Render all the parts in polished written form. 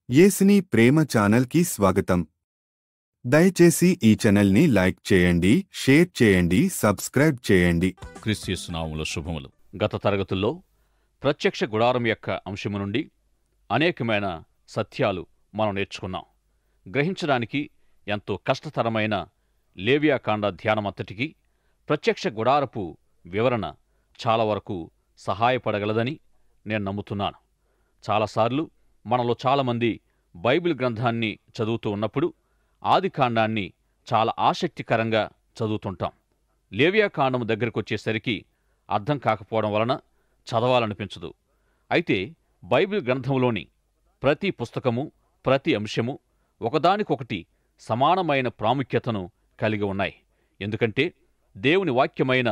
యేసుని ప్రేమ ఛానల్కి స్వాగతం. దయచేసి ఈ ఛానల్ని లైక్ చేయండి, షేర్ చేయండి, సబ్స్క్రైబ్ చేయండి. క్రీస్తు యేసు నామములో శుభములు. గత తరగతుల్లో ప్రత్యక్ష గుడారం యొక్క అంశము నుండి అనేకమైన సత్యాలు మనం నేర్చుకున్నాం. గ్రహించడానికి ఎంతో కష్టతరమైన లేవియాకాండ ధ్యానమంతటికి ప్రత్యక్ష గుడారపు వివరణ చాలా వరకు సహాయపడగలదని నేను నమ్ముతున్నాను. చాలాసార్లు మనలో చాలామంది బైబిల్ గ్రంథాన్ని చదువుతూ ఉన్నప్పుడు ఆదికాండాన్ని చాలా ఆసక్తికరంగా చదువుతుంటాం. లేవియాకాండము దగ్గరకు వచ్చేసరికి అర్థం కాకపోవడం వలన చదవాలనిపించదు. అయితే బైబిల్ గ్రంథంలోని ప్రతి పుస్తకము, ప్రతి అంశము ఒకదానికొకటి సమానమైన ప్రాముఖ్యతను కలిగి ఉన్నాయి. ఎందుకంటే దేవుని వాక్యమైన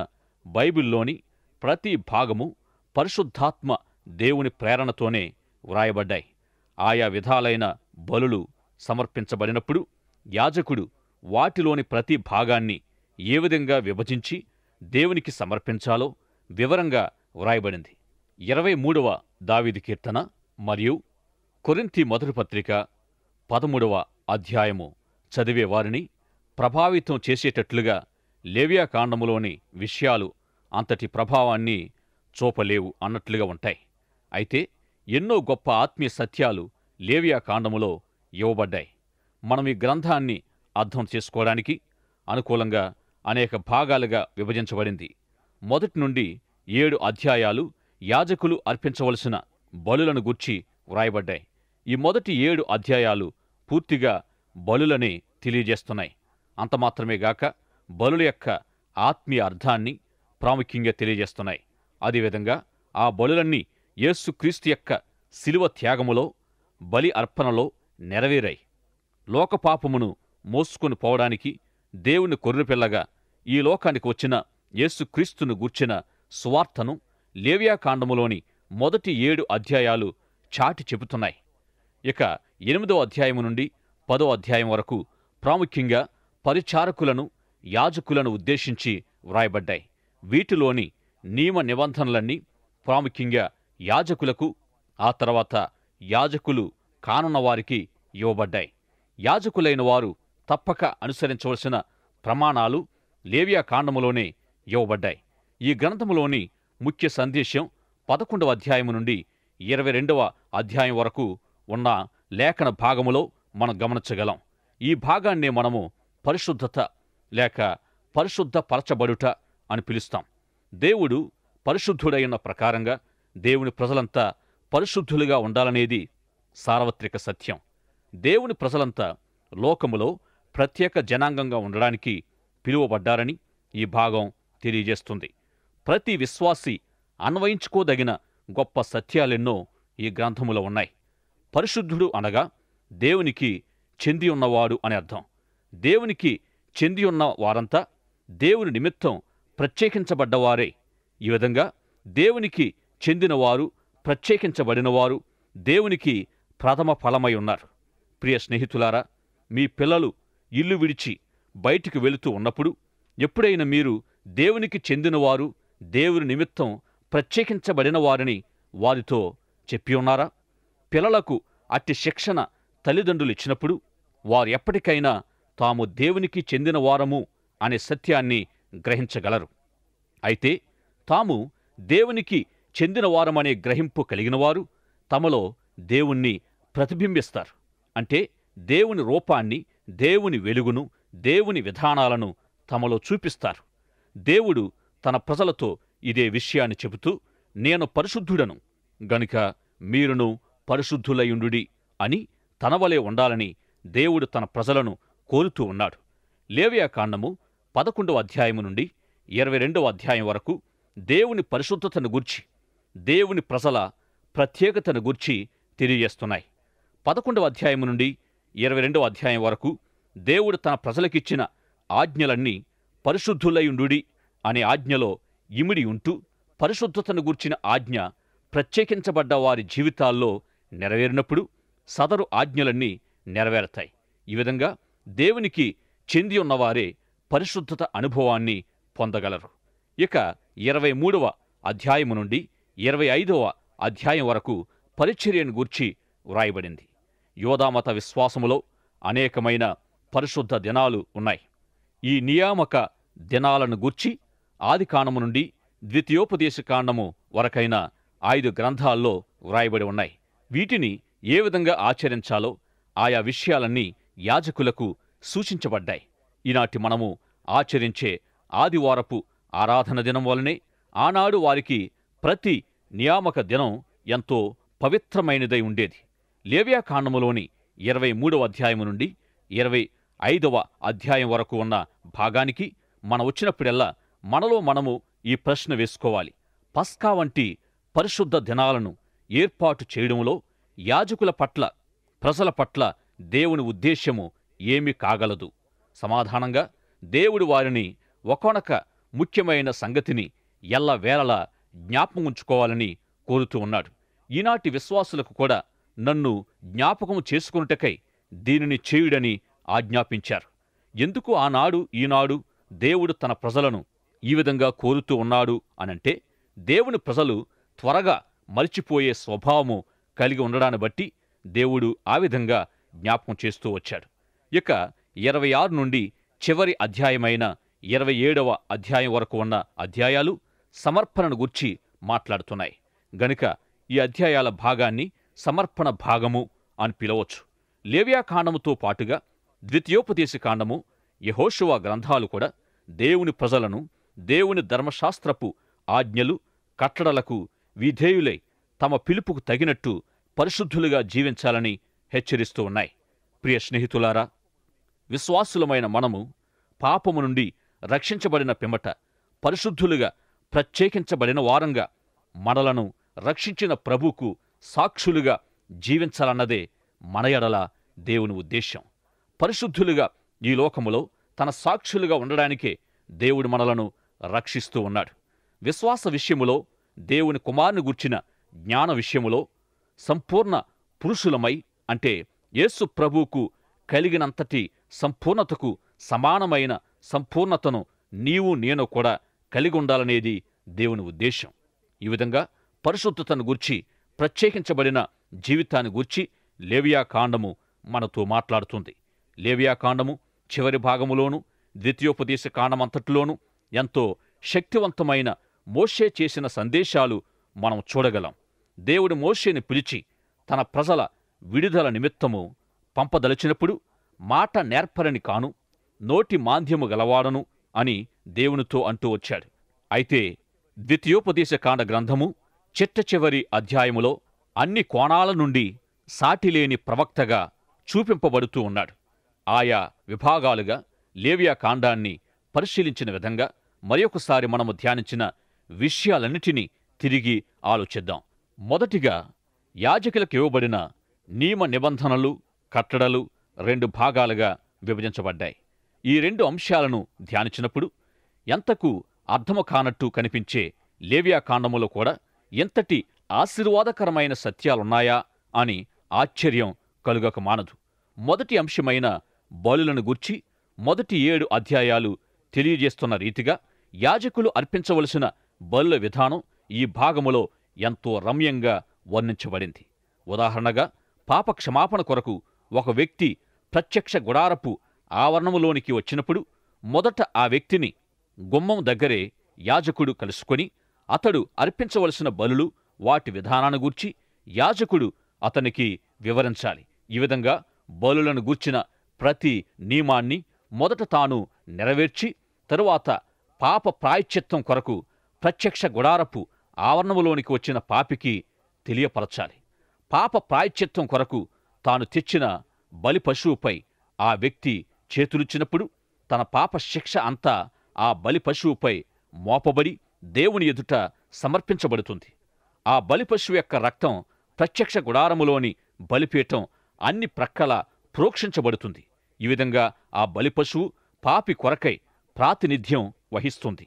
బైబిల్లోని ప్రతి భాగము పరిశుద్ధాత్మ దేవుని ప్రేరణతోనే వ్రాయబడ్డాయి. ఆయా విధాలైన బలులు సమర్పించబడినప్పుడు యాజకుడు వాటిలోని ప్రతి భాగాన్ని ఏ విధంగా విభజించి దేవునికి సమర్పించాలో వివరంగా వ్రాయబడింది. 23వ దావీదు కీర్తన మరియు కొరింథీ మొదటి పత్రిక 13వ అధ్యాయము చదివే వారిని ప్రభావితం చేసేటట్లుగా లేవియాకాండములోని విషయాలు అంతటి ప్రభావాన్ని చూపలేవు అన్నట్లుగా ఉంటాయి. అయితే ఎన్నో గొప్ప ఆత్మీయ సత్యాలు లేవియాకాండములో ఇవ్వబడ్డాయి. మనం ఈ గ్రంథాన్ని అర్థం చేసుకోవడానికి అనుకూలంగా అనేక భాగాలుగా విభజించబడింది. మొదటి నుండి 7 అధ్యాయాలు యాజకులు అర్పించవలసిన బలులను గూర్చి వ్రాయబడ్డాయి. ఈ మొదటి 7 అధ్యాయాలు పూర్తిగా బలులనే తెలియజేస్తున్నాయి. అంత మాత్రమే గాక బలుల యొక్క ఆత్మీయ అర్థాన్ని ప్రాముఖ్యంగా తెలియజేస్తున్నాయి. అదేవిధంగా ఆ బలులన్నీ యేసుక్రీస్తు యొక్క శిలువ త్యాగములో, బలి అర్పణలో నెరవేరాయి. లోకపాపమును మోసుకొని పోవడానికి దేవుని గొర్రెపిల్లగా ఈ లోకానికి వచ్చిన యేసుక్రీస్తును గూర్చిన సువార్తను లేవియాకాండములోని మొదటి 7 అధ్యాయాలు చాటి చెబుతున్నాయి. ఇక 8వ అధ్యాయము నుండి 10వ అధ్యాయం వరకు ప్రాముఖ్యంగా పరిచారకులను, యాజకులను ఉద్దేశించి వ్రాయబడ్డాయి. వీటిలోని నియమ నిబంధనలన్నీ ప్రాముఖ్యంగా యాజకులకు, ఆ తర్వాత యాజకులు కానున్న వారికి ఇవ్వబడ్డాయి. యాజకులైన వారు తప్పక అనుసరించవలసిన ప్రమాణాలు లేవియాకాండములోనే ఇవ్వబడ్డాయి. ఈ గ్రంథములోని ముఖ్య సందేశం 11వ అధ్యాయము నుండి 22వ అధ్యాయం వరకు ఉన్న లేఖన భాగములో మనం గమనించగలం. ఈ భాగాన్నే మనము పరిశుద్ధత లేక పరిశుద్ధపరచబడుట అని పిలుస్తాం. దేవుడు పరిశుద్ధుడైన ప్రకారంగా దేవుని ప్రజలంతా పరిశుద్ధులుగా ఉండాలనేది సార్వత్రిక సత్యం. దేవుని ప్రజలంతా లోకములో ప్రత్యేక జనాంగంగా ఉండడానికి పిలువబడ్డారని ఈ భాగం తెలియజేస్తుంది. ప్రతి విశ్వాసి అన్వయించుకోదగిన గొప్ప సత్యాలెన్నో ఈ గ్రంథములో ఉన్నాయి. పరిశుద్ధుడు అనగా దేవునికి చెంది ఉన్నవాడు అని అర్థం. దేవునికి చెంది ఉన్న వారంతా దేవుని నిమిత్తం ప్రత్యేకించబడ్డవారే. ఈ విధంగా దేవునికి చెందినవారు, ప్రత్యేకించబడినవారు దేవునికి ప్రథమ ఫలమై ఉన్నారు. ప్రియ స్నేహితులారా, మీ పిల్లలు ఇల్లు విడిచి బయటికి వెళుతూ ఉన్నప్పుడు ఎప్పుడైనా మీరు దేవునికి చెందినవారు, దేవుని నిమిత్తం ప్రత్యేకించబడినవారని వారితో చెప్పి ఉన్నారా? పిల్లలకు అట్టి శిక్షణ తల్లిదండ్రులు ఇచ్చినప్పుడు వారు ఎప్పటికైనా తాము దేవునికి చెందినవారము అనే సత్యాన్ని గ్రహించగలరు. అయితే తాము దేవునికి చెందినవారమనే గ్రహింపు కలిగినవారు తమలో దేవుణ్ణి ప్రతిబింబిస్తారు. అంటే దేవుని రూపాన్ని, దేవుని వెలుగును, దేవుని విధానాలను తమలో చూపిస్తారు. దేవుడు తన ప్రజలతో ఇదే విషయాన్ని చెబుతూ, నేను పరిశుద్ధుడను గనుక మీరును పరిశుద్ధులయుండుడి అని తనవలే ఉండాలని దేవుడు తన ప్రజలను కోరుతూ ఉన్నాడు. లేవియాకాండము 11వ అధ్యాయము నుండి 22వ అధ్యాయం వరకు దేవుని పరిశుద్ధతను గూర్చి, దేవుని ప్రజల ప్రత్యేకతను గూర్చి తెలియజేస్తున్నాయి. 11వ అధ్యాయము నుండి 22వ అధ్యాయం వరకు దేవుడు తన ప్రజలకిచ్చిన ఆజ్ఞలన్నీ పరిశుద్ధులయుండుడి అనే ఆజ్ఞలో ఇమిడి ఉంటూ, పరిశుద్ధతను గూర్చిన ఆజ్ఞ ప్రత్యేకించబడ్డ వారి జీవితాల్లో నెరవేరినప్పుడు సదరు ఆజ్ఞలన్నీ నెరవేరతాయి. ఈ విధంగా దేవునికి చెంది ఉన్నవారే పరిశుద్ధత అనుభవాన్ని పొందగలరు. ఇక 23వ అధ్యాయము నుండి 25వ అధ్యాయం వరకు పరిచర్యను గూర్చి వ్రాయబడింది. యోదామత విశ్వాసములో అనేకమైన పరిశుద్ధ దినాలు ఉన్నాయి. ఈ నియామక దినాలను గూర్చి ఆదికాండము నుండి ద్వితీయోపదేశకాండము వరకైన 5 గ్రంథాల్లో వ్రాయబడి ఉన్నాయి. వీటిని ఏ విధంగా ఆచరించాలో ఆయా విషయాలన్నీ యాజకులకు సూచించబడ్డాయి. ఈనాటి మనము ఆచరించే ఆదివారపు ఆరాధన దినం వలనే ఆనాడు వారికి ప్రతి నియామక దినం ఎంతో పవిత్రమైనదై ఉండేది. లేవ్యాకాండములోని 23వ అధ్యాయము నుండి 25వ అధ్యాయం వరకు ఉన్న భాగానికి మనం వచ్చినప్పుడెల్లా మనలో మనము ఈ ప్రశ్న వేసుకోవాలి. పస్కా వంటి పరిశుద్ధ దినాలను ఏర్పాటు చేయడంలో యాజకుల పట్ల, ప్రజల పట్ల దేవుని ఉద్దేశ్యము ఏమి కాగలదు? సమాధానంగా దేవుడు వారిని ఒకొనొక ముఖ్యమైన సంగతిని ఎల్లవేళలా జ్ఞాపకం ఉంచుకోవాలని కోరుతూ ఉన్నాడు. ఈనాటి విశ్వాసులకు కూడా నన్ను జ్ఞాపకం చేసుకొనుటకై దీనిని చేయుడని ఆజ్ఞాపించారు. ఎందుకు ఆనాడు ఈనాడు దేవుడు తన ప్రజలను ఈ విధంగా కోరుతూ ఉన్నాడు అనంటే, దేవుని ప్రజలు త్వరగా మరిచిపోయే స్వభావము కలిగి ఉండడాన్ని బట్టి దేవుడు ఆ విధంగా జ్ఞాపకం చేస్తూ వచ్చాడు. ఇక 26 నుండి చివరి అధ్యాయమైన 27వ అధ్యాయం వరకు ఉన్న అధ్యాయాలు సమర్పణను గూర్చి మాట్లాడుతున్నాయి. గనుక ఈ అధ్యాయాల భాగాన్ని సమర్పణ భాగము అని పిలవచ్చు. లేవ్యాకాండముతో పాటుగా ద్వితీయోపదేశకాండము, యెహోషువ గ్రంథాలు కూడా దేవుని ప్రజలను దేవుని ధర్మశాస్త్రపు ఆజ్ఞలు, కట్టడలకు విధేయులై తమ పిలుపుకు తగినట్టు పరిశుద్ధులుగా జీవించాలని హెచ్చరిస్తూ ఉన్నాయి. ప్రియ స్నేహితులారా, విశ్వాసులమైన మనము పాపము నుండి రక్షించబడిన పిమ్మట పరిశుద్ధులుగా ప్రత్యేకించబడిన వారంగా మనలను రక్షించిన ప్రభువుకు సాక్షులుగా జీవించాలన్నదే మన ఎడల దేవుని ఉద్దేశ్యం. పరిశుద్ధులుగా ఈ లోకములో తన సాక్షులుగా ఉండడానికే దేవుడు మనలను రక్షిస్తూ ఉన్నాడు. విశ్వాస విషయములో, దేవుని కుమారుని గూర్చిన జ్ఞాన విషయములో సంపూర్ణ పురుషులమై, అంటే యేసు ప్రభువుకు కలిగినంతటి సంపూర్ణతకు సమానమైన సంపూర్ణతను నీవు నేను కూడా కలిగి ఉండాలనేది దేవుని ఉద్దేశం. ఈ విధంగా పరిశుద్ధతను గూర్చి, ప్రత్యేకించబడిన జీవితాన్ని గూర్చి లేవియాకాండము మనతో మాట్లాడుతుంది. లేవియాకాండము చివరి భాగములోను, ద్వితీయోపదేశకాండమంతటిలోనూ ఎంతో శక్తివంతమైన మోషే చేసిన సందేశాలు మనం చూడగలం. దేవుడు మోషేని పిలిచి తన ప్రజల విడుదల నిమిత్తము పంపదలిచినప్పుడు, మాట నేర్పరని కాను, నోటి మాంద్యము గలవాడను అని దేవునితో అంటూ వచ్చాడు. అయితే ద్వితీయోపదేశకాండ గ్రంథము చిట్ట చివరి అధ్యాయములో అన్ని కోణాల నుండి సాటిలేని ప్రవక్తగా చూపింపబడుతూ ఉన్నాడు. ఆయా విభాగాలుగా లేవియాకాండాన్ని పరిశీలించిన విధంగా మరొకసారి మనము ధ్యానించిన విషయాలన్నిటినీ తిరిగి ఆలోచిద్దాం. మొదటిగా యాజకులకు ఇవ్వబడిన నియమ నిబంధనలు, కట్టడలు 2 భాగాలుగా విభజించబడ్డాయి. ఈ 2 అంశాలను ధ్యానించినప్పుడు ఎంతకు అర్థము కానట్టు కనిపించే లేవియాకాండములో కూడా ఎంతటి ఆశీర్వాదకరమైన సత్యాలున్నాయా అని ఆశ్చర్యం కలుగక మానదు. మొదటి అంశమైన బలులను గూర్చి మొదటి 7 అధ్యాయాలు తెలియజేస్తున్న రీతిగా యాజకులు అర్పించవలసిన బలుల విధానం ఈ భాగములో ఎంతో రమ్యంగా వర్ణించబడింది. ఉదాహరణగా, పాప క్షమాపణ కొరకు ఒక వ్యక్తి ప్రత్యక్ష గుడారపు ఆవరణములోనికి వచ్చినప్పుడు మొదట ఆ వ్యక్తిని గుమ్మం దగ్గరే యాజకుడు కలుసుకొని అతడు అర్పించవలసిన బలులు, వాటి విధానాన్ని గూర్చి యాజకుడు అతనికి వివరించాలి. ఈ విధంగా బలులను గూర్చిన ప్రతి నియమాన్ని మొదట తాను నెరవేర్చి తరువాత పాప ప్రాయశ్చిత్తం కొరకు ప్రత్యక్ష గుడారపు ఆవరణములోనికి వచ్చిన పాపికి తెలియపరచాలి. పాప ప్రాయశ్చిత్తం కొరకు తాను తెచ్చిన బలి పశువుపై ఆ వ్యక్తి చేతులుచ్చినప్పుడు తన పాప శిక్ష అంతా ఆ బలి పశువుపై మోపబడి దేవుని ఎదుట సమర్పించబడుతుంది. ఆ బలి పశువు యొక్క రక్తం ప్రత్యక్ష గుడారములోని బలిపీఠం అన్ని ప్రక్కల ప్రోక్షించబడుతుంది. ఈ విధంగా ఆ బలి పశువు పాపి కొరకై ప్రాతినిధ్యం వహిస్తుంది.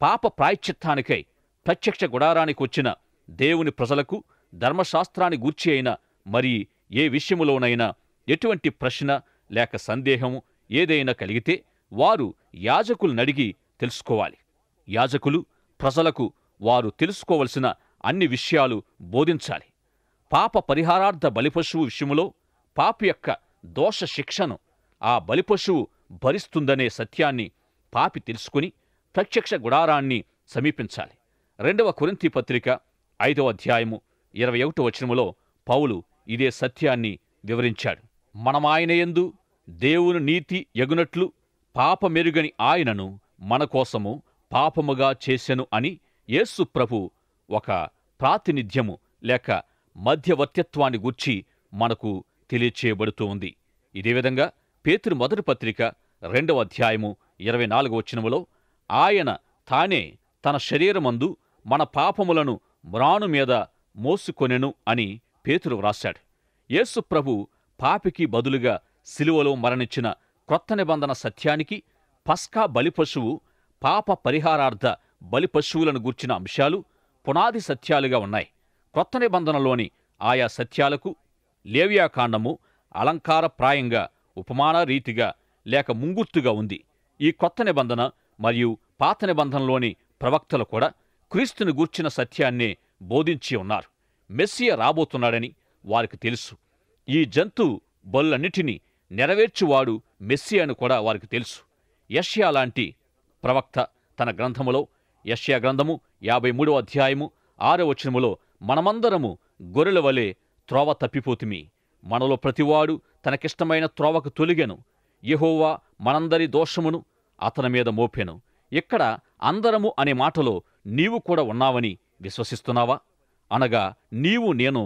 పాప ప్రాయశ్చిత్తానికై ప్రత్యక్ష గుడారానికి వచ్చిన దేవుని ప్రజలకు ధర్మశాస్త్రాన్ని గూర్చి అయినా మరి ఏ విషయములోనైనా ఎటువంటి ప్రశ్న లేక సందేహము ఏదైనా కలిగితే వారు యాజకులనడిగి తెలుసుకోవాలి. యాజకులు ప్రజలకు వారు తెలుసుకోవలసిన అన్ని విషయాలు బోధించాలి. పాప పరిహారార్థ బలిపశువు విషయములో పాపి యొక్క దోష శిక్షను ఆ బలిపశువు భరిస్తుందనే సత్యాన్ని పాపి తెలుసుకుని ప్రత్యక్ష గుడారాన్ని సమీపించాలి. 2వ కొరింథీ పత్రిక 5వ అధ్యాయము 21వ వచనములో పౌలు ఇదే సత్యాన్ని వివరించాడు. మనమాయనయందు దేవుని నీతి యగునట్లు పాపమెరుగని ఆయనను మన కోసము పాపముగా చేసెను అని యేసు ప్రభు ఒక ప్రాతినిధ్యము లేక మధ్యవర్తిత్వాన్ని గూర్చి మనకు తెలియచేయబడుతూ ఉంది. ఇదే విధంగా పేతురు మొదటి పత్రిక 2వ అధ్యాయము 24వ వచనములో ఆయన తానే తన శరీరమందు మన పాపములను మ్రాను మీద మోసుకొనెను అని పేతురు వ్రాశాడు. యేసు ప్రభు పాపికి బదులుగా సిలువలో మరణించిన క్రొత్త నిబంధన సత్యానికి పస్కా బలిపశువు, పాప పరిహారార్థ బలిపశువులను గూర్చిన అంశాలు పునాది సత్యాలుగా ఉన్నాయి. క్రొత్త నిబంధనలోని ఆయా సత్యాలకు లేవియాకాండము అలంకారప్రాయంగా ఉపమాన రీతిగా లేక ముంగుర్తుగా ఉంది. ఈ కొత్త నిబంధన మరియు పాత నిబంధనలోని ప్రవక్తలు కూడా క్రీస్తుని గూర్చిన సత్యాన్నే బోధించి ఉన్నారు. మెస్సియ రాబోతున్నాడని వారికి తెలుసు. ఈ జంతు బలులన్నిటినీ నెరవేర్చువాడు మెస్సియ అని కూడా వారికి తెలుసు. యెషయా లాంటి ప్రవక్త తన గ్రంథములో, యెషయా గ్రంథము 53వ అధ్యాయము 6వ వచనములో, మనమందరము గొర్రెల వలె త్రోవ తప్పిపోతిమి, మనలో ప్రతివాడు తనకిష్టమైన త్రోవకు తొలిగెను, యెహోవా మనందరి దోషమును అతని మీద మోపెను. ఇక్కడ అందరము అనే మాటలో నీవు కూడా ఉన్నావని విశ్వసిస్తున్నావా? అనగా నీవు నేను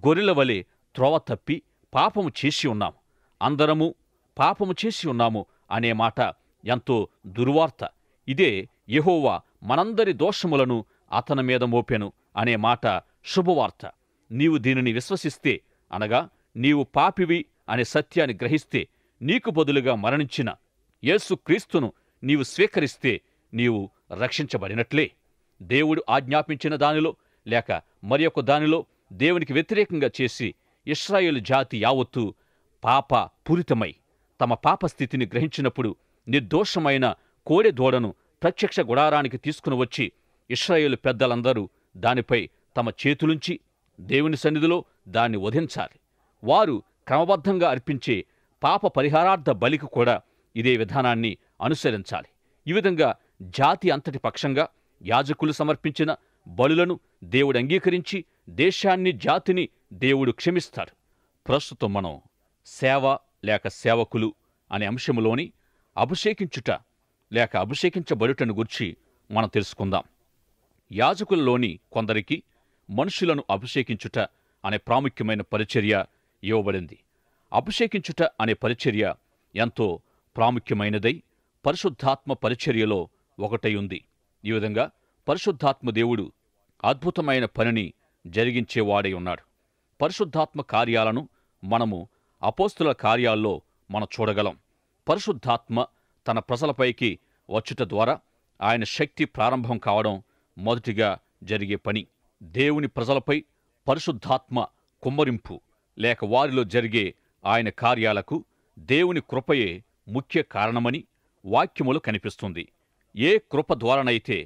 గొర్రెల వలె త్రోవ తప్పి పాపము చేసి ఉన్నాము, అందరము పాపము చేసి ఉన్నాము అనే మాట ఎంతో దుర్వార్త. ఇదే యెహోవా మనందరి దోషములను అతని మీద మోపెను అనే మాట శుభవార్త. నీవు దీనిని విశ్వసిస్తే, అనగా నీవు పాపివి అనే సత్యాన్ని గ్రహిస్తే, నీకు బదులుగా మరణించిన యేసుక్రీస్తును నీవు స్వీకరిస్తే నీవు రక్షించబడినట్లే. దేవుడు ఆజ్ఞాపించిన దానిలో లేక మరి ఒక దానిలో దేవునికి వ్యతిరేకంగా చేసి ఇశ్రాయేలు జాతి యావత్తు పాప పూరితమై తమ పాపస్థితిని గ్రహించినప్పుడు నిర్దోషమైన కోడె దూడను ప్రత్యక్ష గుడారానికి తీసుకుని వచ్చి ఇశ్రాయేలు పెద్దలందరూ దానిపై తమ చేతులుంచి దేవుని సన్నిధిలో దాన్ని వధించాలి. వారు క్రమబద్ధంగా అర్పించే పాప పరిహారార్థ బలికి కూడా ఇదే విధానాన్ని అనుసరించాలి. ఈ విధంగా జాతి అంతటి పక్షంగా యాజకులు సమర్పించిన బలులను దేవుడు అంగీకరించి దేశాన్ని, జాతిని దేవుడు క్షమిస్తాడు. ప్రస్తుతం మనం సేవ లేక సేవకులు అనే అంశములోని అభిషేకించుట లేక అభిషేకించబడుటను గురించి మనం తెలుసుకుందాం. యాజకులలోని కొందరికి మనుషులను అభిషేకించుట అనే ప్రాముఖ్యమైన పరిచర్య ఇవ్వబడింది. అభిషేకించుట అనే పరిచర్య ఎంతో ప్రాముఖ్యమైనదై పరిశుద్ధాత్మ పరిచర్యలో ఒకటై ఉంది. ఈ విధంగా పరిశుద్ధాత్మ దేవుడు అద్భుతమైన పనిని జరిగించేవాడై ఉన్నాడు. పరిశుద్ధాత్మ కార్యాలను మనము అపోస్తుల కార్యాల్లో మనం చూడగలం. పరిశుద్ధాత్మ తన ప్రజలపైకి వచ్చుట ద్వారా ఆయన శక్తి ప్రారంభం కావడం మొదటిగా జరిగే పని. దేవుని ప్రజలపై పరిశుద్ధాత్మ కుమ్మరింపు లేక వారిలో జరిగే ఆయన కార్యాలకు దేవుని కృపయే ముఖ్య కారణమని వాక్యములు కనిపిస్తుంది. ఏ కృప ద్వారానైతే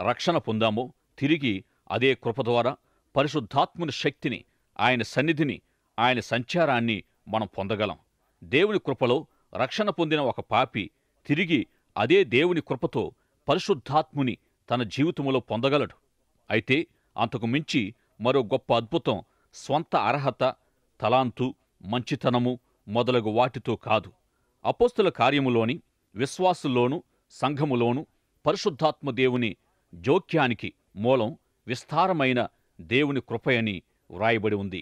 రక్షణ పొందామో తిరిగి అదే కృప ద్వారా పరిశుద్ధాత్ముని శక్తిని, ఆయన సన్నిధిని, ఆయన సంచారాన్ని మనం పొందగలం. దేవుని కృపలో రక్షణ పొందిన ఒక పాపి తిరిగి అదే దేవుని కృపతో పరిశుద్ధాత్ముని తన జీవితంలో పొందగలడు. అయితే అంతకు మించి మరో గొప్ప అద్భుతం స్వంత అర్హత, తలాంతు, మంచితనము మొదలగు వాటితో కాదు. అపోస్తుల కార్యములోని విశ్వాసుల్లోనూ సంఘములోనూ పరిశుద్ధాత్మ దేవుని జోక్యానికి మూలం విస్తారమైన దేవుని కృపయని వ్రాయబడి ఉంది.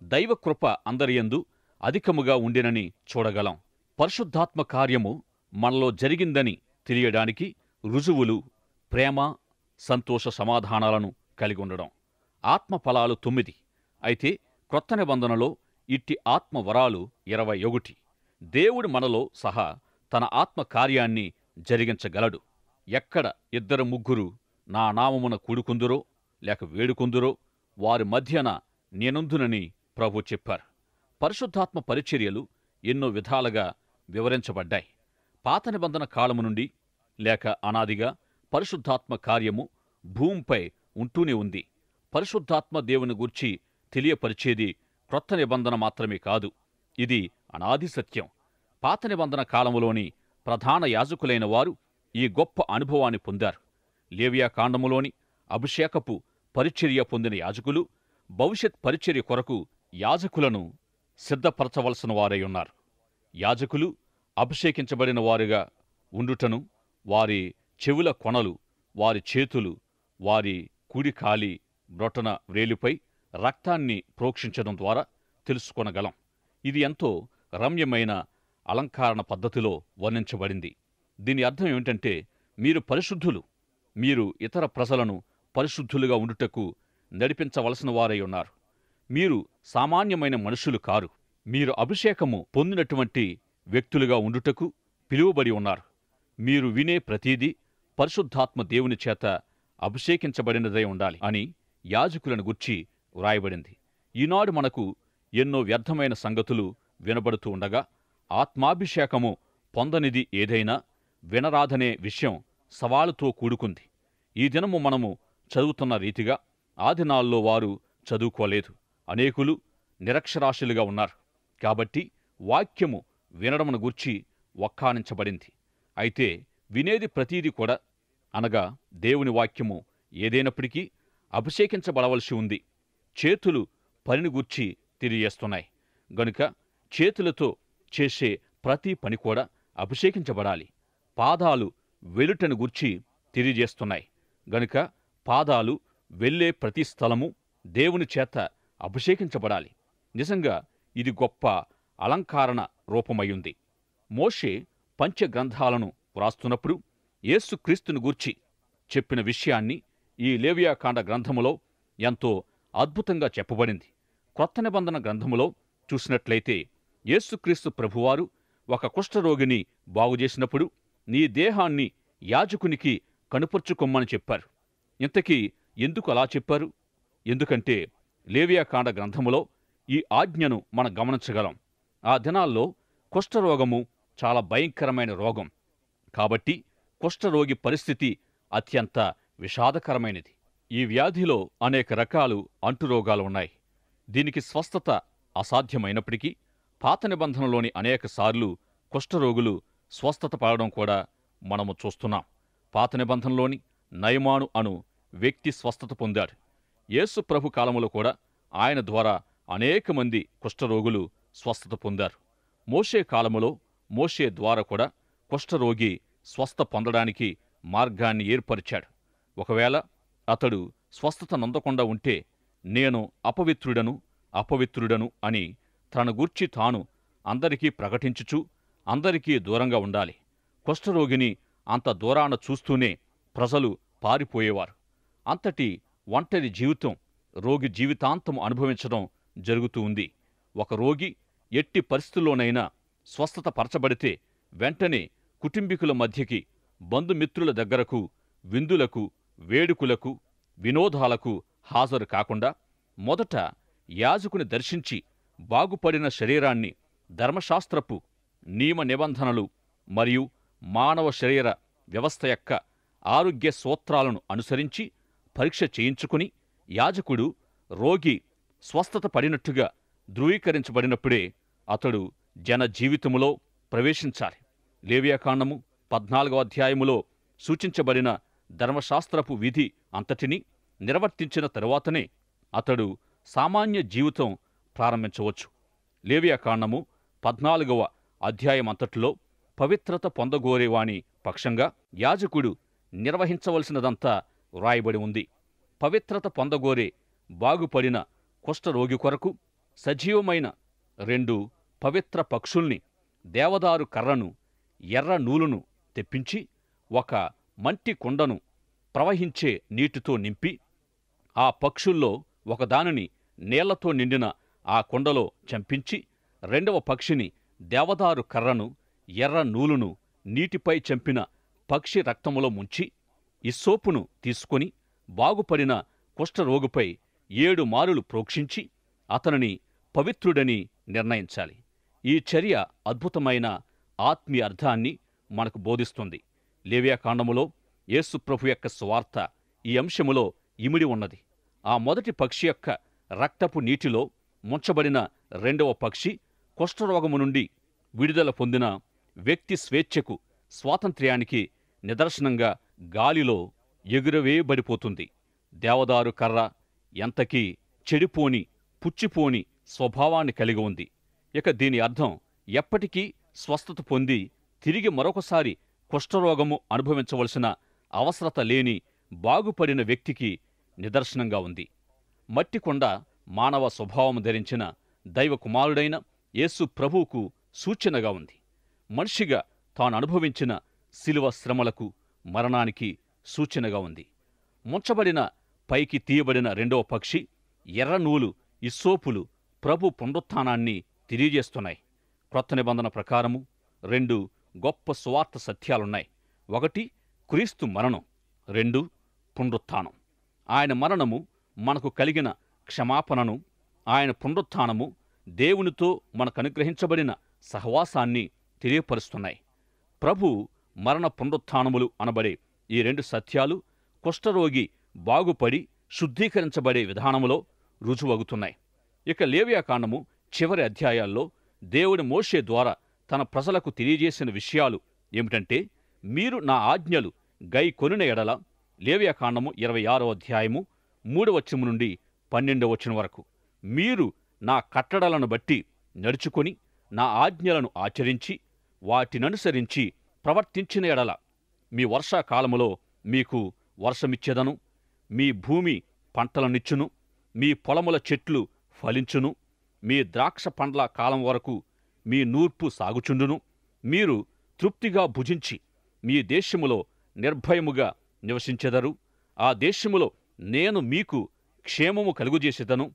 దైవ కృప అందరియందు అధికముగా ఉండినని చూడగలం. పరిశుద్ధాత్మ కార్యము మనలో జరిగిందని తెలియడానికి రుజువులు ప్రేమ, సంతోష సమాధానాలను కలిగి ఉండడం. ఆత్మ ఫలాలు 9. అయితే క్రొత్త నిబంధనలో ఇట్టి ఆత్మ వరాలు 21. దేవుడు మనలో సహా తన ఆత్మ కార్యాన్ని జరిగించగలడు. ఎక్కడ 2-3 నా నామమున కూడుకుందురో లేక వేడుకుందురో వారి మధ్యన నేనుందునని ప్రభు చెప్పారు. పరిశుద్ధాత్మ పరిచర్యలు ఎన్నో విధాలుగా వివరించబడ్డాయి. పాత నిబంధన కాలము నుండి లేక అనాదిగా పరిశుద్ధాత్మ కార్యము భూమిపై ఉంటూనే ఉంది. పరిశుద్ధాత్మ దేవుని గూర్చి తెలియపరిచేది క్రొత్త నిబంధన మాత్రమే కాదు, ఇది అనాది సత్యం. పాత నిబంధన కాలములోని ప్రధాన యాజకులైన వారు ఈ గొప్ప అనుభవాన్ని పొందారు. లేవియా కాండములోని అభిషేకపు పరిచర్య పొందిన యాజకులు భవిష్యత్ పరిచర్య కొరకు యాజకులను సిద్ధపరచవలసిన వారై ఉన్నారు. యాజకులు అభిషేకించబడిన వారుగా ఉండుటను వారి చెవుల కొనలు, వారి చేతులు, వారి కుడి కాలి బ్రొటన వ్రేలిపై రక్తాన్ని ప్రోక్షించడం ద్వారా తెలుసుకొనగలం. ఇది ఎంతో రమ్యమైన అలంకరణ పద్ధతిలో వర్ణించబడింది. దీని అర్థం ఏమిటంటే, మీరు పరిశుద్ధులు, మీరు ఇతర ప్రజలను పరిశుద్ధులుగా ఉండుటకు నడిపించవలసిన వారై ఉన్నారు. మీరు సామాన్యమైన మనుషులు కారు. మీరు అభిషేకము పొందినటువంటి వ్యక్తులుగా ఉండుటకు పిలువబడి ఉన్నారు. మీరు వినే ప్రతీదీ పరిశుద్ధాత్మ దేవుని చేత అభిషేకించబడినదై ఉండాలి అని యాజకులను గుర్చి వ్రాయబడింది. ఈనాడు మనకు ఎన్నో వ్యర్థమైన సంగతులు వినబడుతూ ఉండగా, ఆత్మాభిషేకము పొందనిది ఏదైనా వినరాదనే విషయం సవాలుతో కూడుకుంది. ఈ దినము మనము చదువుతున్న రీతిగా ఆ దినాల్లో వారు చదువుకోలేదు. అనేకులు నిరక్షరాస్యులుగా ఉన్నారు. కాబట్టి వాక్యము వినడమును గూర్చి వక్కాణించబడింది. అయితే వినేది ప్రతీది కూడా, అనగా దేవుని వాక్యము ఏదైనప్పటికీ అభిషేకించబడవలసి ఉంది. చేతులు పనిని గూర్చి తెలియజేస్తున్నాయి గనుక చేతులతో చేసే ప్రతి పని కూడా అభిషేకించబడాలి. పాదాలు వెలుటను గూర్చి తెలియజేస్తున్నాయి గనుక పాదాలు వెళ్ళే ప్రతి స్థలము దేవుని చేత అభిషేకించబడాలి. నిజంగా ఇది గొప్ప అలంకరణ రూపమయ్యుంది. మోషే పంచగ్రంథాలను వ్రాస్తున్నప్పుడు యేసుక్రీస్తును గూర్చి చెప్పిన విషయాన్ని ఈ లేవియాకాండ గ్రంథములో ఎంతో అద్భుతంగా చెప్పబడింది. క్రొత్త నిబంధన గ్రంథములో చూసినట్లయితే యేసుక్రీస్తు ప్రభువారు ఒక కుష్ఠరోగిని బాగుచేసినప్పుడు నీ దేహాన్ని యాజకునికి కనుపర్చుకొమ్మని చెప్పారు. ఇంతకీ ఎందుకు అలా చెప్పారు? ఎందుకంటే లేవియాకాండ గ్రంథములో ఈ ఆజ్ఞను మనం గమనించగలం. ఆ దినాల్లో కుష్ఠరోగము చాలా భయంకరమైన రోగం. కాబట్టి కుష్ఠరోగి పరిస్థితి అత్యంత విషాదకరమైనది. ఈ వ్యాధిలో అనేక రకాలు అంటురోగాలు ఉన్నాయి. దీనికి స్వస్థత అసాధ్యమైనప్పటికీ పాత నిబంధనలోని అనేకసార్లు కుష్ఠరోగులు స్వస్థత పడడం కూడా మనము చూస్తున్నాం. పాత నిబంధనలోని నయమాను అను వ్యక్తి స్వస్థత పొందాడు. యేసు ప్రభు కాలములో కూడా ఆయన ద్వారా అనేక మంది కుష్ఠరోగులు స్వస్థత పొందారు. మోషే కాలములో మోషే ద్వారా కూడా కుష్ఠరోగి స్వస్థ పొందడానికి మార్గాన్ని ఏర్పరిచాడు. ఒకవేళ అతడు స్వస్థత నొందకుండా ఉంటే, నేను అపవిత్రుడను అని తన గూర్చి తాను అందరికీ ప్రకటించుచూ అందరికీ దూరంగా ఉండాలి. కుష్ఠరోగిని అంత దూరాన చూస్తూనే ప్రజలు పారిపోయేవారు. అంతటి ఒంటరి జీవితం రోగి జీవితాంతం అనుభవించడం జరుగుతూ ఉంది. ఒక రోగి ఎట్టి పరిస్థితుల్లోనైనా స్వస్థత పరచబడితే వెంటనే కుటుంబీకుల మధ్యకి, బంధుమిత్రుల దగ్గరకు, విందులకు, వేడుకలకు, వినోదాలకు హాజరు కాకుండా మొదట యాజకుని దర్శించి బాగుపడిన శరీరాన్ని ధర్మశాస్త్రపు నియమ నిబంధనలు మరియు మానవ శరీర వ్యవస్థ యొక్క ఆరోగ్య సూత్రాలను అనుసరించి పరీక్ష చేయించుకుని యాజకుడు రోగి స్వస్థత పడినట్టుగా ధృవీకరించబడినప్పుడే అతడు జన జీవితములో ప్రవేశించాలి. లేవియాకాండము 14వ అధ్యాయములో సూచించబడిన ధర్మశాస్త్రపు విధి అంతటినీ నిర్వర్తించిన తరువాతనే అతడు సామాన్య జీవితం ప్రారంభించవచ్చు. లేవియాకాండము 14వ అధ్యాయమంతటిలో పవిత్రత పొందగోరేవాని పక్షంగా యాజకుడు నిర్వహించవలసినదంతా వ్రాయబడి ఉంది. పవిత్రత పొందగోరే బాగుపడిన కుష్ఠరోగి కొరకు సజీవమైన 2 పవిత్ర పక్షుల్ని, దేవదారు కర్రను, ఎర్ర నూలును తెప్పించి ఒక మంటి కుండను ప్రవహించే నీటితో నింపి ఆ పక్షుల్లో ఒకదానిని నీళ్లతో నిండిన ఆ కుండలో చంపించి 2వ పక్షిని దేవదారు కర్రను, ఎర్ర నూలును నీటిపై చంపిన పక్షి రక్తములో ముంచి ఇస్సోపును తీసుకొని బాగుపడిన కుష్ఠరోగిపై 7 మారులు ప్రోక్షించి అతనిని పవిత్రుడని నిర్ణయించాలి. ఈ చర్య అద్భుతమైన ఆత్మీయ అర్థాన్ని మనకు బోధిస్తుంది. లేవియాకాండములో యేసు ప్రభు యొక్క సువార్త ఈ అంశములో ఇమిడి ఉన్నది. ఆ మొదటి పక్షి యొక్క రక్తపు నీటిలో ముంచబడిన 2వ పక్షి కుష్ఠరోగము నుండి విడుదల పొందిన వ్యక్తి స్వేచ్ఛకు, స్వాతంత్ర్యానికి నిదర్శనంగా గాలిలో ఎగురవేయబడిపోతుంది. దేవదారు కర్ర ఎంతకీ చెడిపోని, పుచ్చిపోని స్వభావాన్ని కలిగి ఉంది. ఇక దీని అర్థం ఎప్పటికీ స్వస్థత పొంది తిరిగి మరొకసారి కుష్ఠరోగము అనుభవించవలసిన అవసరత లేని బాగుపడిన వ్యక్తికి నిదర్శనంగా ఉంది. మట్టికొండ మానవ స్వభావం ధరించిన దైవ కుమారుడైన యేసు ప్రభువుకు సూచనగా ఉంది. మనిషిగా తాను అనుభవించిన శిలువ శ్రమలకు, మరణానికి సూచనగా ఉంది. ముంచబడిన, పైకి తీయబడిన రెండవ పక్షి, ఎర్రనూలు, ఇస్సోపులు ప్రభు పునరుత్థానాన్ని తెలియజేస్తున్నాయి. క్రొత్త నిబంధన ప్రకారము 2 గొప్ప సువార్త సత్యాలున్నాయి. 1 క్రీస్తు మరణం, 2 పునరుత్థానం. ఆయన మరణము మనకు కలిగిన క్షమాపణను, ఆయన పునరుత్థానము దేవునితో మనకు అనుగ్రహించబడిన సహవాసాన్ని తెలియపరుస్తున్నాయి. ప్రభు మరణ పునరుత్థానములు అనబడే ఈ 2 సత్యాలు కుష్ఠరోగి బాగుపడి శుద్ధీకరించబడే విధానములో రుజువగుతున్నాయి. ఇక లేవియాకాండము చివరి అధ్యాయాల్లో దేవుడు మోషే ద్వారా తన ప్రజలకు తెలియజేసిన విషయాలు ఏమిటంటే, మీరు నా ఆజ్ఞలు గైకొనిన ఎడల, లేవియాకాండము 26వ అధ్యాయము 3వ వచనం నుండి 12వ వచనం వరకు, మీరు నా కట్టడలను బట్టి నడుచుకొని నా ఆజ్ఞలను ఆచరించి వాటిననుసరించి ప్రవర్తించిన ఎడల మీ వర్షాకాలములో మీకు వర్షమిచ్చెదను, మీ భూమి పంటలనిచ్చును, మీ పొలముల చెట్లు ఫలించును, మీ ద్రాక్ష పండ్ల కాలం వరకు మీ నూర్పు సాగుచుండును, మీరు తృప్తిగా భుజించి మీ దేశములో నిర్భయముగా నివసించెదరు. ఆ దేశములో నేను మీకు క్షేమము కలుగుజేసేదను.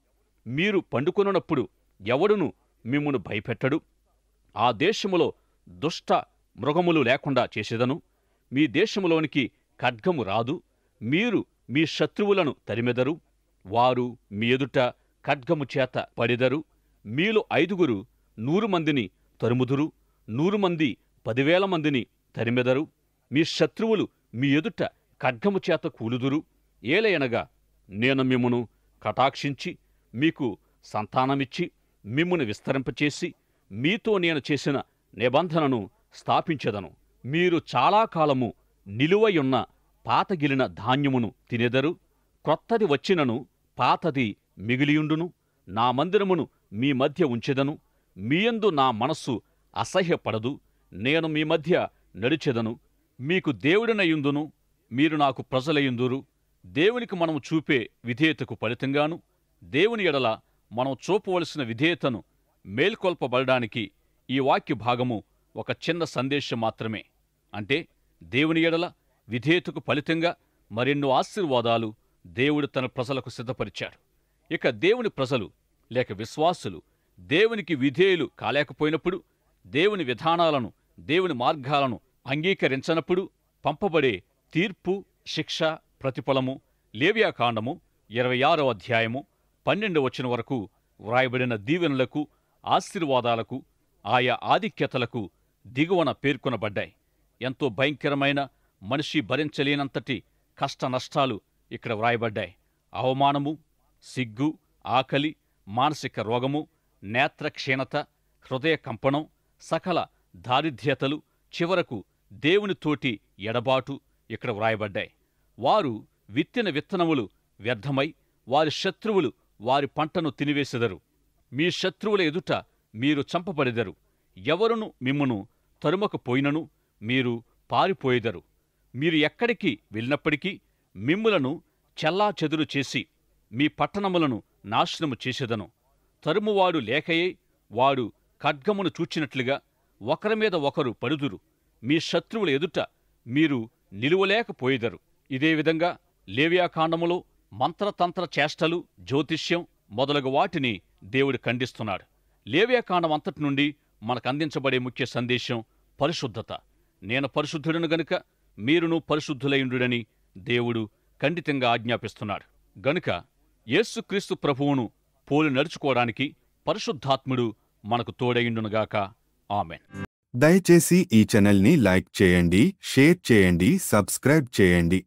మీరు పండుకొనున్నప్పుడు ఎవడును మిమ్మును భయపెట్టడు. ఆ దేశములో దుష్ట మృగములు లేకుండా చేసేదను. మీ దేశములోనికి ఖడ్గము రాదు. మీరు మీ శత్రువులను తరిమెదరు. వారు మీ ఎదుట ఖడ్గము చేత పడెదరు. మీలో 5 100 మందిని తరుముదురు. 100 మంది 10,000 మందిని తరిమెదరు. మీ శత్రువులు మీ ఎదుట ఖడ్గము చేత కూలుదురు. ఏలయనగా నేను మిమ్మును కటాక్షించి మీకు సంతానమిచ్చి మిమ్మును విస్తరింపచేసి మీతో నేను చేసిన నిబంధనను స్థాపించెదను. మీరు చాలా కాలము నిలువయున్న పాతగిలిన ధాన్యమును తినెదరు. క్రొత్తది వచ్చినను పాతది మిగిలియుండును. నా మందిరమును మీ మధ్య ఉంచెదను. మీయందు నా మనస్సు అసహ్యపడదు. నేను మీ మధ్య నడిచెదను. మీకు దేవుడినయుందును, మీరు నాకు ప్రజలయుందురు. దేవునికి మనము చూపే విధేయతకు ఫలితంగాను, దేవుని ఎడల మనం చూపవలసిన విధేయతను మేల్కొల్పబడడానికి ఈ వాక్య భాగము ఒక చిన్న సందేశం మాత్రమే. అంటే దేవుని ఎడల విధేయతకు ఫలితంగా మరెన్నో ఆశీర్వాదాలు దేవుడు తన ప్రజలకు సిద్ధపరిచాడు. ఇక దేవుని ప్రజలు లేక విశ్వాసులు దేవునికి విధేయులు కాలేకపోయినప్పుడు, దేవుని విధానాలను, దేవుని మార్గాలను అంగీకరించనప్పుడు పంపబడే తీర్పు, శిక్ష, ప్రతిఫలము లేవియాకాండము 26వ అధ్యాయము 12వ వచనం వరకు వ్రాయబడిన దీవెనలకు, ఆశీర్వాదాలకు, ఆయా ఆధిక్యతలకు దిగువన పేర్కొనబడ్డాయి. ఎంతో భయంకరమైన, మనిషి భరించలేనంతటి కష్ట నష్టాలు ఇక్కడ వ్రాయబడ్డాయి. అవమానము, సిగ్గు, ఆకలి, మానసిక రోగము, నేత్రక్షీణత, హృదయ కంపనం, సకల దారిద్ర్యతలు, చివరకు దేవునితోటి ఎడబాటు ఇక్కడ వ్రాయబడ్డాయి. వారు విత్తిన విత్తనములు వ్యర్థమై వారి శత్రువులు వారి పంటను తినివేసెదరు. మీ శత్రువుల ఎదుట మీరు చంపబడెదరు. ఎవరును మిమ్మును తరుమకపోయినను మీరు పారిపోయెదరు. మీరు ఎక్కడికి వెళ్ళినప్పటికీ మిమ్ములను చెల్లాచెదురు చేసి మీ పట్టణములను నాశనము చేసెదను. తరుమువాడు లేకయే వాడు ఖడ్గమును చూచినట్లుగా ఒకరి మీద ఒకరు పడుదురు. మీ శత్రువుల ఎదుట మీరు నిలువలేకపోయెదరు. ఇదే విధంగా లేవియాకాండములో మంత్రతంత్ర చేష్టలు, జ్యోతిష్యం మొదలగు వాటిని దేవుడు ఖండిస్తున్నాడు. లేవియాకాండం అంతటి నుండి మనకు అందించబడే ముఖ్య సందేశం పరిశుద్ధత. నేను పరిశుద్ధుడను గనుక మీరును పరిశుద్ధులయుండుడని దేవుడు ఖండితంగా ఆజ్ఞాపిస్తున్నాడు. గనుక యేసుక్రీస్తు ప్రభువును పోలి నడుచుకోవడానికి పరిశుద్ధాత్ముడు మనకు తోడయుండునుగాక. ఆమెన్. దయచేసి ఈ ఛానల్ని లైక్ చేయండి, షేర్ చేయండి, సబ్స్క్రైబ్ చేయండి.